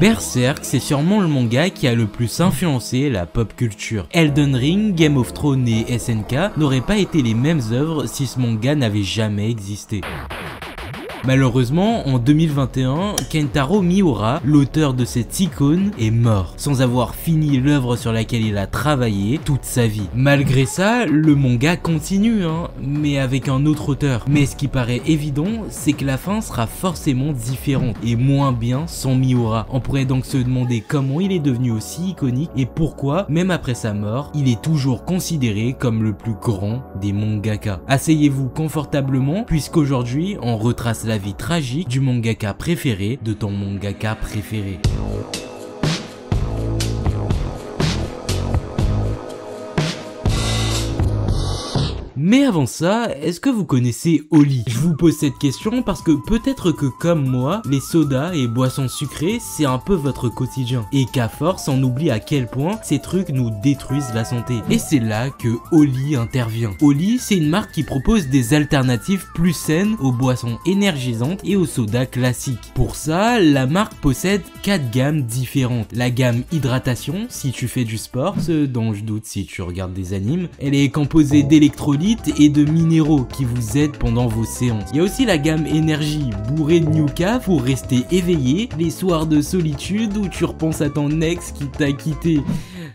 Berserk, c'est sûrement le manga qui a le plus influencé la pop culture. Elden Ring, Game of Thrones et SNK n'auraient pas été les mêmes œuvres si ce manga n'avait jamais existé. Malheureusement, en 2021, Kentaro Miura, l'auteur de cette icône, est mort, sans avoir fini l'œuvre sur laquelle il a travaillé toute sa vie. Malgré ça, le manga continue, mais avec un autre auteur. Mais ce qui paraît évident, c'est que la fin sera forcément différente, et moins bien sans Miura. On pourrait donc se demander comment il est devenu aussi iconique, et pourquoi, même après sa mort, il est toujours considéré comme le plus grand des mangaka. Asseyez-vous confortablement, puisqu'aujourd'hui, on retrace la vie tragique du mangaka préféré de ton mangaka préféré. Mais avant ça, est-ce que vous connaissez Oli? Je vous pose cette question parce que peut-être que comme moi, les sodas et boissons sucrées, c'est un peu votre quotidien. Et qu'à force, on oublie à quel point ces trucs nous détruisent la santé. Et c'est là que Oli intervient. Oli, c'est une marque qui propose des alternatives plus saines aux boissons énergisantes et aux sodas classiques. Pour ça, la marque possède 4 gammes différentes. La gamme hydratation, si tu fais du sport, ce dont je doute si tu regardes des animes. Elle est composée d'électrolytes et de minéraux qui vous aident pendant vos séances. Il y a aussi la gamme énergie bourrée de Nuka pour rester éveillé les soirs de solitude où tu repenses à ton ex qui t'a quitté.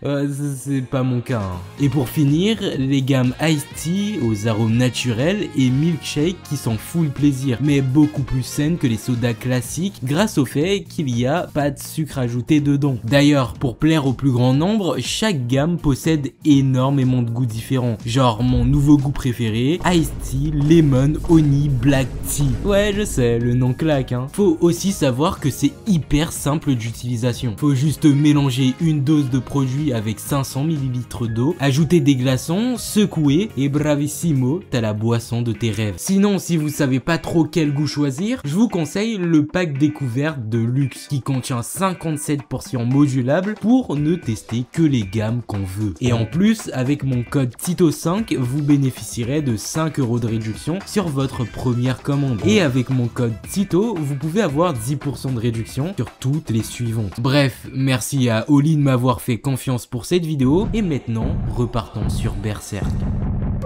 C'est pas mon cas. Et pour finir, les gammes Iced Tea aux arômes naturels et Milkshake qui sont full plaisir, mais beaucoup plus saines que les sodas classiques grâce au fait qu'il n'y a pas de sucre ajouté dedans. D'ailleurs, pour plaire au plus grand nombre, chaque gamme possède énormément de goûts différents. Genre mon nouveau goût préféré, Iced Tea, Lemon, Honey, Black Tea. Ouais, je sais, le nom claque. Faut aussi savoir que c'est hyper simple d'utilisation. Faut juste mélanger une dose de produit avec 500 ml d'eau, ajouter des glaçons, secouer et bravissimo, t'as la boisson de tes rêves. Sinon, si vous savez pas trop quel goût choisir, je vous conseille le pack découverte de luxe qui contient 57 portions modulables pour ne tester que les gammes qu'on veut. Et en plus, avec mon code TITO5, vous bénéficierez de 5 € de réduction sur votre première commande. Et avec mon code TITO, vous pouvez avoir 10% de réduction sur toutes les suivantes. Bref, merci à Oli de m'avoir fait confiance pour cette vidéo et maintenant repartons sur Berserk.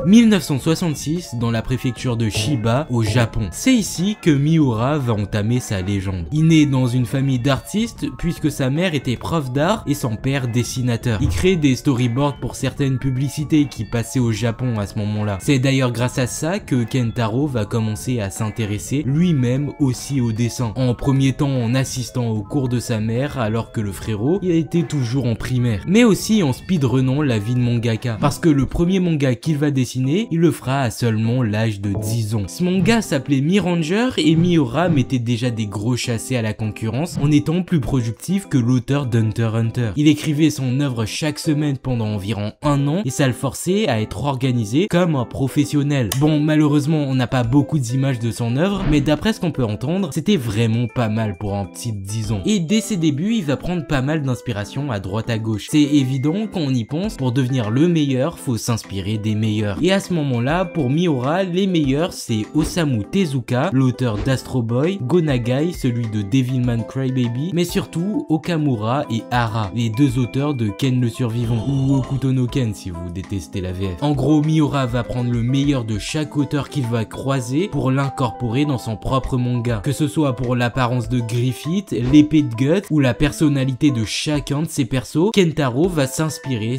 1966 dans la préfecture de Chiba au Japon. C'est ici que Miura va entamer sa légende. Il naît dans une famille d'artistes puisque sa mère était prof d'art et son père dessinateur. Il crée des storyboards pour certaines publicités qui passaient au Japon à ce moment-là. C'est d'ailleurs grâce à ça que Kentaro va commencer à s'intéresser lui-même aussi au dessin. En premier temps en assistant aux cours de sa mère alors que le frérot il était toujours en primaire. Mais aussi en speedrunnant la vie de mangaka parce que le premier manga qu'il va dessiner il le fera à seulement l'âge de 10 ans. Ce manga s'appelait Miranger et Miura mettait déjà des gros chassés à la concurrence en étant plus productif que l'auteur d'Hunter x Hunter. Il écrivait son œuvre chaque semaine pendant environ 1 an et ça le forçait à être organisé comme un professionnel. Bon, malheureusement on n'a pas beaucoup d'images de son œuvre, mais d'après ce qu'on peut entendre, c'était vraiment pas mal pour un petit de 10 ans. Et dès ses débuts, il va prendre pas mal d'inspiration à droite à gauche. C'est évident quand on y pense, pour devenir le meilleur, faut s'inspirer des meilleurs. Et à ce moment-là, pour Miura, les meilleurs c'est Osamu Tezuka, l'auteur d'Astro Boy, Go Nagai, celui de Devilman Crybaby, mais surtout Okamura et Hara, les 2 auteurs de Ken le Survivant, ou Hokuto no Ken si vous détestez la VF. En gros, Miura va prendre le meilleur de chaque auteur qu'il va croiser pour l'incorporer dans son propre manga, que ce soit pour l'apparence de Griffith, l'épée de Guts ou la personnalité de chacun de ses persos. Kentaro va s'inspirer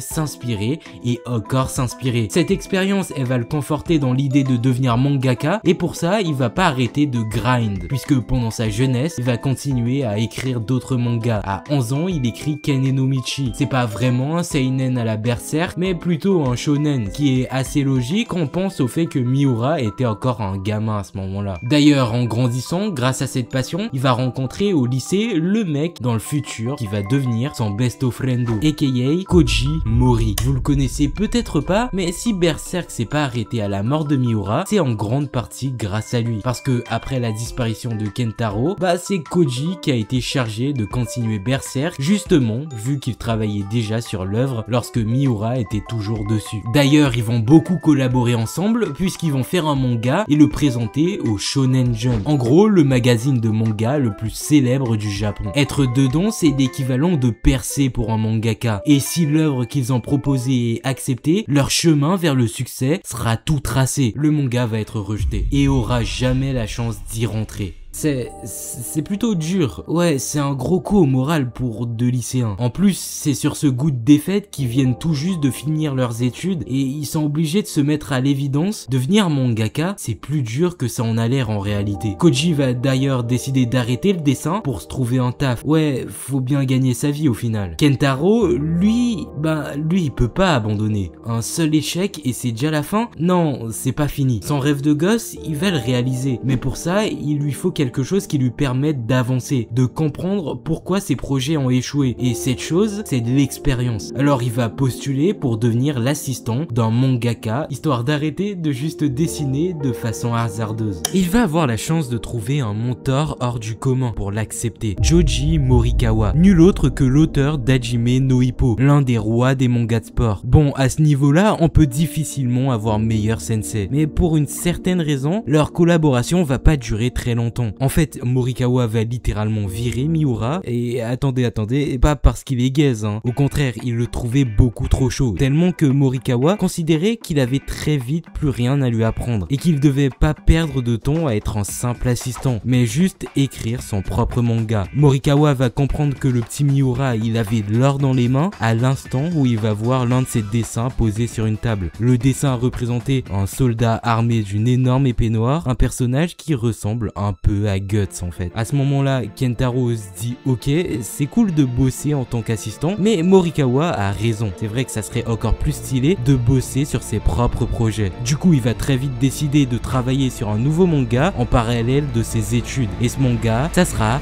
et encore s'inspirer. Cette expérience elle va le conforter dans l'idée de devenir mangaka et pour ça il va pas arrêter de grind puisque pendant sa jeunesse il va continuer à écrire d'autres mangas. À 11 ans il écrit Ken no Michi. C'est pas vraiment un seinen à la Berserk mais plutôt un shonen, qui est assez logique quand on pense au fait que Miura était encore un gamin à ce moment-là. D'ailleurs en grandissant, grâce à cette passion, il va rencontrer au lycée le mec dans le futur qui va devenir son best friendo aka Koji Mori. Vous le connaissez peut-être pas, mais si Berserk Berserk s'est pas arrêté à la mort de Miura, c'est en grande partie grâce à lui. Parce que après la disparition de Kentaro, c'est Koji qui a été chargé de continuer Berserk, justement vu qu'il travaillait déjà sur l'œuvre lorsque Miura était toujours dessus. D'ailleurs, ils vont beaucoup collaborer ensemble puisqu'ils vont faire un manga et le présenter au Shonen Jump. En gros, le magazine de manga le plus célèbre du Japon. Être dedans, c'est l'équivalent de percer pour un mangaka. Et si l'œuvre qu'ils ont proposée est acceptée, leur chemin vers le succès sera tout tracé. Le manga va être rejeté et aura jamais la chance d'y rentrer. C'est plutôt dur. Ouais, c'est un gros coup au moral pour deux lycéens. En plus, c'est sur ce goût de défaite qu'ils viennent tout juste de finir leurs études et ils sont obligés de se mettre à l'évidence. Devenir mangaka, c'est plus dur que ça en a l'air en réalité. Koji va d'ailleurs décider d'arrêter le dessin pour se trouver un taf. Ouais, faut bien gagner sa vie au final. Kentaro, lui, il peut pas abandonner. Un seul échec et c'est déjà la fin? Non, c'est pas fini. Son rêve de gosse, il va le réaliser. Mais pour ça, il lui faut quelque chose qui lui permette d'avancer, de comprendre pourquoi ses projets ont échoué. Et cette chose, c'est de l'expérience. Alors il va postuler pour devenir l'assistant d'un mangaka, histoire d'arrêter de juste dessiner de façon hasardeuse. Il va avoir la chance de trouver un mentor hors du commun pour l'accepter. Joji Morikawa, nul autre que l'auteur d'Hajime no Ippo, l'un des rois des mangas de sport. Bon, à ce niveau-là, on peut difficilement avoir meilleur sensei. Mais pour une certaine raison, leur collaboration va pas durer très longtemps. En fait, Morikawa va littéralement virer Miura, et attendez, pas parce qu'il est gaze, hein. Au contraire, il le trouvait beaucoup trop chaud, tellement que Morikawa considérait qu'il avait très vite plus rien à lui apprendre, et qu'il devait pas perdre de temps à être un simple assistant, mais juste écrire son propre manga. Morikawa va comprendre que le petit Miura, il avait de l'or dans les mains à l'instant où il va voir l'un de ses dessins posé sur une table. Le dessin représentait un soldat armé d'une énorme épée noire, un personnage qui ressemble un peu à Guts en fait. À ce moment-là, Kentaro se dit ok, c'est cool de bosser en tant qu'assistant, mais Morikawa a raison. C'est vrai que ça serait encore plus stylé de bosser sur ses propres projets. Du coup, il va très vite décider de travailler sur un nouveau manga en parallèle de ses études. Et ce manga, ça sera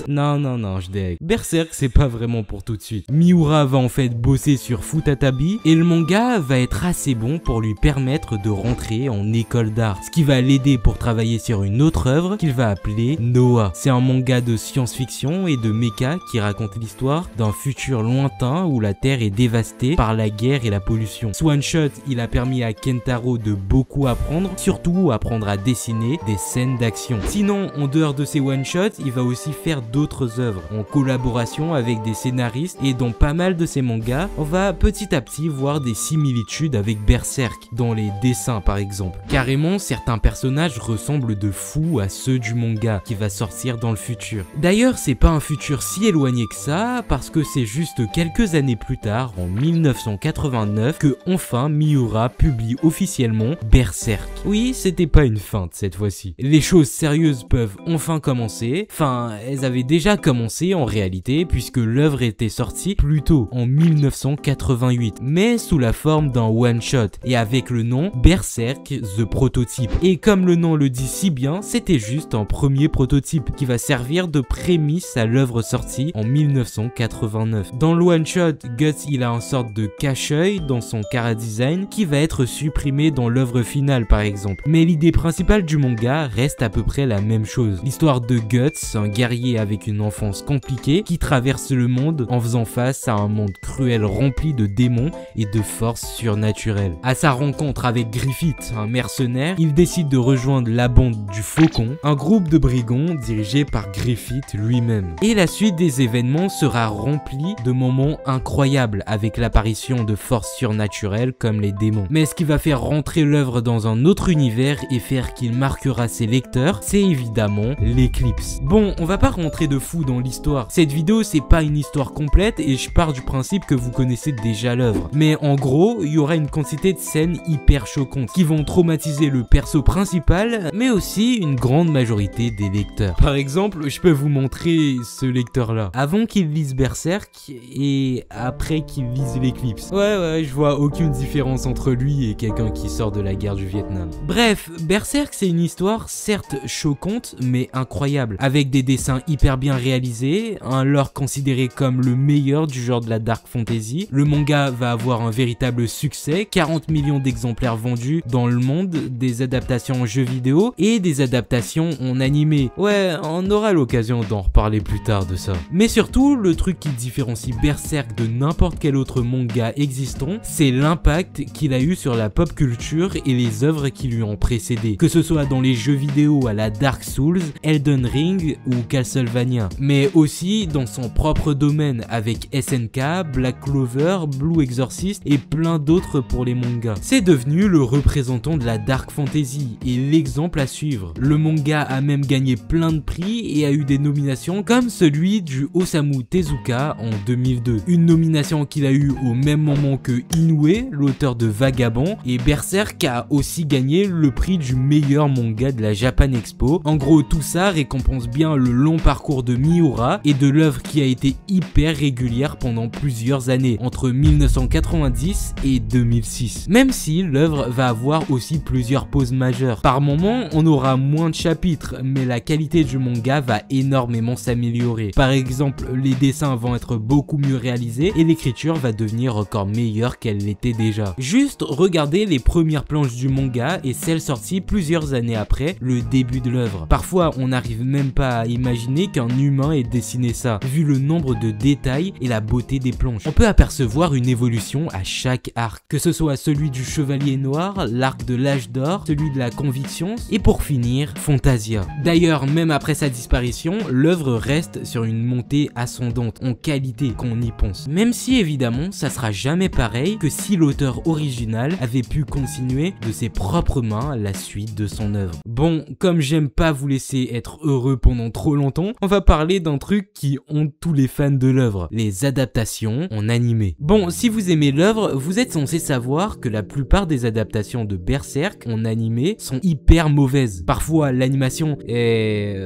Non, je dégue. Berserk, c'est pas vraiment pour tout de suite. Miura va en fait bosser sur Futatabi et le manga va être assez bon pour lui permettre de rentrer en école d'art, ce qui va l'aider pour travailler sur une autre œuvre qu'il va appelé Noah. C'est un manga de science-fiction et de mecha qui raconte l'histoire d'un futur lointain où la Terre est dévastée par la guerre et la pollution. Ce one-shot, il a permis à Kentaro de beaucoup apprendre, surtout apprendre à dessiner des scènes d'action. Sinon, en dehors de ces one-shots, il va aussi faire d'autres œuvres en collaboration avec des scénaristes et dans pas mal de ses mangas, on va petit à petit voir des similitudes avec Berserk, dans les dessins par exemple. Carrément, certains personnages ressemblent de fou à ceux du manga qui va sortir dans le futur. D'ailleurs, c'est pas un futur si éloigné que ça, parce que c'est juste quelques années plus tard, en 1989, que enfin Miura publie officiellement Berserk. Oui, c'était pas une feinte cette fois-ci. Les choses sérieuses peuvent enfin commencer. Enfin, elles avaient déjà commencé en réalité, puisque l'œuvre était sortie plus tôt, en 1988, mais sous la forme d'un one-shot, et avec le nom Berserk The Prototype. Et comme le nom le dit si bien, c'était juste un premier prototype qui va servir de prémisse à l'œuvre sortie en 1989. Dans le one-shot, Guts il a une sorte de cache-œil dans son chara-design qui va être supprimé dans l'œuvre finale par exemple. Mais l'idée principale du manga reste à peu près la même chose. L'histoire de Guts, un guerrier avec une enfance compliquée qui traverse le monde en faisant face à un monde cruel rempli de démons et de forces surnaturelles. À sa rencontre avec Griffith, un mercenaire, il décide de rejoindre la bande du Faucon, un groupe de brigands dirigé par Griffith lui-même. Et la suite des événements sera remplie de moments incroyables avec l'apparition de forces surnaturelles comme les démons. Mais ce qui va faire rentrer l'œuvre dans un autre univers et faire qu'il marquera ses lecteurs, c'est évidemment l'éclipse. Bon, on va pas rentrer de fou dans l'histoire. Cette vidéo, c'est pas une histoire complète et je pars du principe que vous connaissez déjà l'œuvre. Mais en gros, il y aura une quantité de scènes hyper choquantes qui vont traumatiser le perso principal, mais aussi une grande majorité majorité des lecteurs. Par exemple, je peux vous montrer ce lecteur-là. Avant qu'il lise Berserk et après qu'il lise l'Éclipse. Ouais, je vois aucune différence entre lui et quelqu'un qui sort de la guerre du Vietnam. Bref, Berserk c'est une histoire certes choquante mais incroyable, avec des dessins hyper bien réalisés, un lore considéré comme le meilleur du genre de la dark fantasy. Le manga va avoir un véritable succès, 40 millions d'exemplaires vendus dans le monde, des adaptations en jeux vidéo et des adaptations en animé. Ouais, on aura l'occasion d'en reparler plus tard de ça. Mais surtout, le truc qui différencie Berserk de n'importe quel autre manga existant, c'est l'impact qu'il a eu sur la pop culture et les œuvres qui lui ont précédé, que ce soit dans les jeux vidéo à la Dark Souls, Elden Ring ou Castlevania, mais aussi dans son propre domaine avec SNK, Black Clover, Blue Exorcist et plein d'autres pour les mangas. C'est devenu le représentant de la dark fantasy et l'exemple à suivre. Le manga a même gagné plein de prix et a eu des nominations comme celui du Osamu Tezuka en 2002. Une nomination qu'il a eu au même moment que Inoue, l'auteur de Vagabond, et Berserk a aussi gagné le prix du meilleur manga de la Japan Expo. En gros, tout ça récompense bien le long parcours de Miura et de l'œuvre qui a été hyper régulière pendant plusieurs années, entre 1990 et 2006. Même si l'œuvre va avoir aussi plusieurs pauses majeures. Par moment, on aura moins de chapitres, mais la qualité du manga va énormément s'améliorer. Par exemple, les dessins vont être beaucoup mieux réalisés et l'écriture va devenir encore meilleure qu'elle l'était déjà. Juste regardez les premières planches du manga et celles sorties plusieurs années après le début de l'œuvre. Parfois, on n'arrive même pas à imaginer qu'un humain ait dessiné ça, vu le nombre de détails et la beauté des planches. On peut apercevoir une évolution à chaque arc, que ce soit celui du Chevalier Noir, l'arc de l'âge d'or, celui de la conviction et pour finir, Fantasia. D'ailleurs, même après sa disparition, l'œuvre reste sur une montée ascendante en qualité quand on y pense. Même si évidemment, ça sera jamais pareil que si l'auteur original avait pu continuer de ses propres mains la suite de son œuvre. Bon, comme j'aime pas vous laisser être heureux pendant trop longtemps, on va parler d'un truc qui hante tous les fans de l'œuvre, les adaptations en animé. Bon, si vous aimez l'œuvre, vous êtes censé savoir que la plupart des adaptations de Berserk en animé sont hyper mauvaises. Parfois, l'animation est...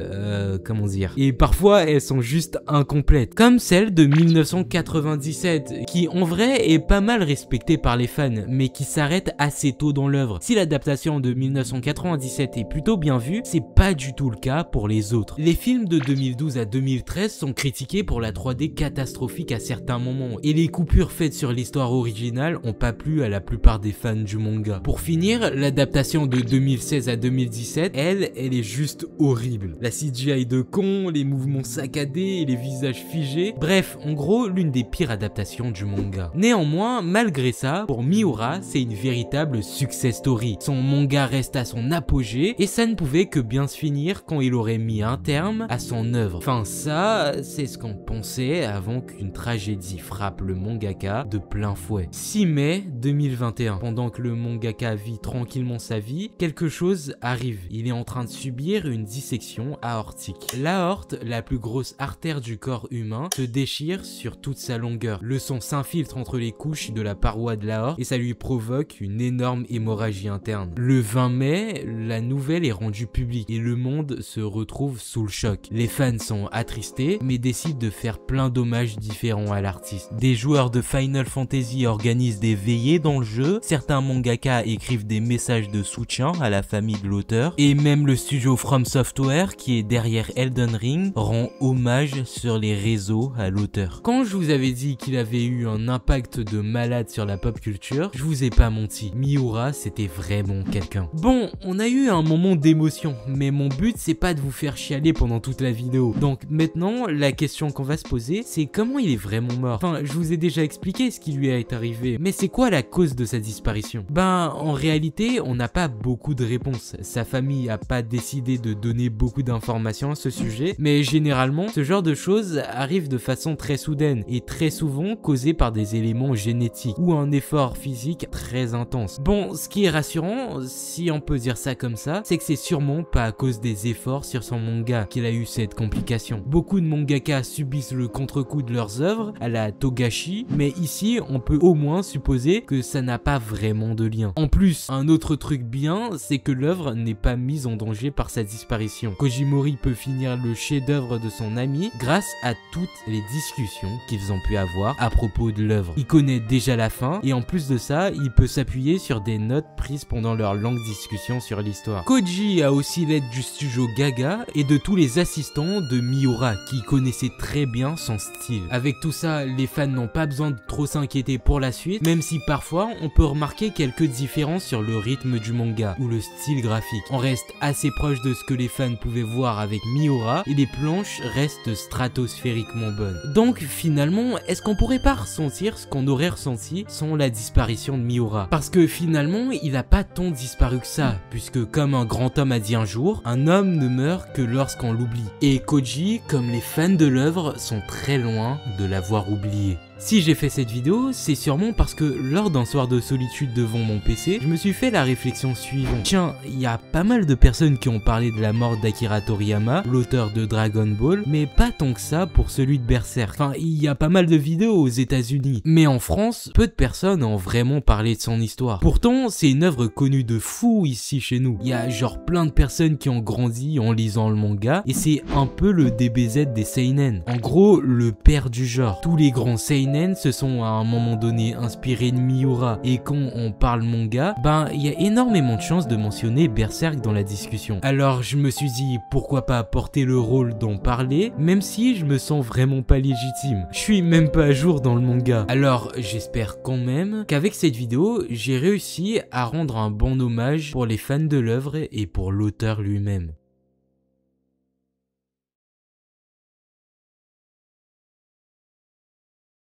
comment dire? Et parfois, elles sont juste incomplètes. Comme celle de 1997, qui en vrai est pas mal respectée par les fans, mais qui s'arrête assez tôt dans l'œuvre. Si l'adaptation de 1997 est plutôt bien vue, c'est pas du tout le cas pour les autres. Les films de 2012 à 2013 sont critiqués pour la 3D catastrophique à certains moments, et les coupures faites sur l'histoire originale ont pas plu à la plupart des fans du manga. Pour finir, l'adaptation de 2016 à 2017, elle est juste horrible. La CGI de con, les mouvements saccadés et les visages figés, bref, en gros, l'une des pires adaptations du manga. Néanmoins, malgré ça, pour Miura, c'est une véritable success story. Son manga reste à son apogée et ça ne pouvait que bien se finir quand il aurait mis un terme à son œuvre. Enfin ça, c'est ce qu'on pensait avant qu'une tragédie frappe le mangaka de plein fouet. 6 mai 2021, pendant que le mangaka vit tranquillement sa vie, quelque chose arrive. Il est en train de subir une dissection aortique. L'aorte, la plus grosse artère du corps humain, se déchire sur toute sa longueur. Le sang s'infiltre entre les couches de la paroi de l'aorte et ça lui provoque une énorme hémorragie interne. Le 20 mai, la nouvelle est rendue publique et le monde se retrouve sous le choc. Les fans sont attristés mais décident de faire plein d'hommages différents à l'artiste. Des joueurs de Final Fantasy organisent des veillées dans le jeu, certains mangaka écrivent des messages de soutien à la famille de l'auteur et même le studio From Software qui est derrière Elden Ring rend hommage sur les réseaux à l'auteur. Quand je vous avais dit qu'il avait eu un impact de malade sur la pop culture, je vous ai pas menti, Miura c'était vraiment quelqu'un. Bon, on a eu un moment d'émotion, mais mon but c'est pas de vous faire chialer pendant toute la vidéo. Donc maintenant, la question qu'on va se poser, c'est comment il est vraiment mort. Enfin, je vous ai déjà expliqué ce qui lui est arrivé, mais c'est quoi la cause de sa disparition? Ben, en réalité, on n'a pas beaucoup de réponses. Sa famille a pas décidé de donner beaucoup d'informations à ce sujet, mais généralement, ce genre de choses arrive de façon très soudaine et très souvent causées par des éléments génétiques ou un effort physique très intense. Bon, ce qui est rassurant, si on peut dire ça comme ça, c'est que c'est sûrement pas à cause des efforts sur son manga qu'il a eu cette complication. Beaucoup de mangaka subissent le contre-coup de leurs œuvres à la Togashi, mais ici on peut au moins supposer que ça n'a pas vraiment de lien. En plus, un autre truc bien, c'est que l'œuvre n'est pas mise en danger par sa disparition disparition. Kojimori peut finir le chef-d'œuvre de son ami grâce à toutes les discussions qu'ils ont pu avoir à propos de l'œuvre. Il connaît déjà la fin et en plus de ça, il peut s'appuyer sur des notes prises pendant leur longue discussion sur l'histoire. Koji a aussi l'aide du studio Gaga et de tous les assistants de Miura qui connaissaient très bien son style. Avec tout ça, les fans n'ont pas besoin de trop s'inquiéter pour la suite, même si parfois on peut remarquer quelques différences sur le rythme du manga ou le style graphique. On reste assez proche de ce que les fans pouvaient voir avec Miura et les planches restent stratosphériquement bonnes. Donc finalement, est-ce qu'on pourrait pas ressentir ce qu'on aurait ressenti sans la disparition de Miura? Parce que finalement, il a pas tant disparu que ça, puisque comme un grand homme a dit un jour, un homme ne meurt que lorsqu'on l'oublie. Et Koji, comme les fans de l'œuvre, sont très loin de l'avoir oublié. Si j'ai fait cette vidéo, c'est sûrement parce que lors d'un soir de solitude devant mon PC, je me suis fait la réflexion suivante. Tiens, il y a pas mal de personnes qui ont parlé de la mort d'Akira Toriyama, l'auteur de Dragon Ball, mais pas tant que ça pour celui de Berserk. Enfin, il y a pas mal de vidéos aux États-Unis, mais en France, peu de personnes ont vraiment parlé de son histoire. Pourtant, c'est une œuvre connue de fou ici chez nous. Il y a genre plein de personnes qui ont grandi en lisant le manga, et c'est un peu le DBZ des seinen. En gros, le père du genre. Tous les grands seinen se sont à un moment donné inspirés de Miura, et quand on parle manga, il y a énormément de chances de mentionner Berserk dans la discussion. Alors je me suis dit pourquoi pas porter le rôle d'en parler, même si je me sens vraiment pas légitime. Je suis même pas à jour dans le manga. Alors j'espère quand même qu'avec cette vidéo, j'ai réussi à rendre un bon hommage pour les fans de l'œuvre et pour l'auteur lui-même.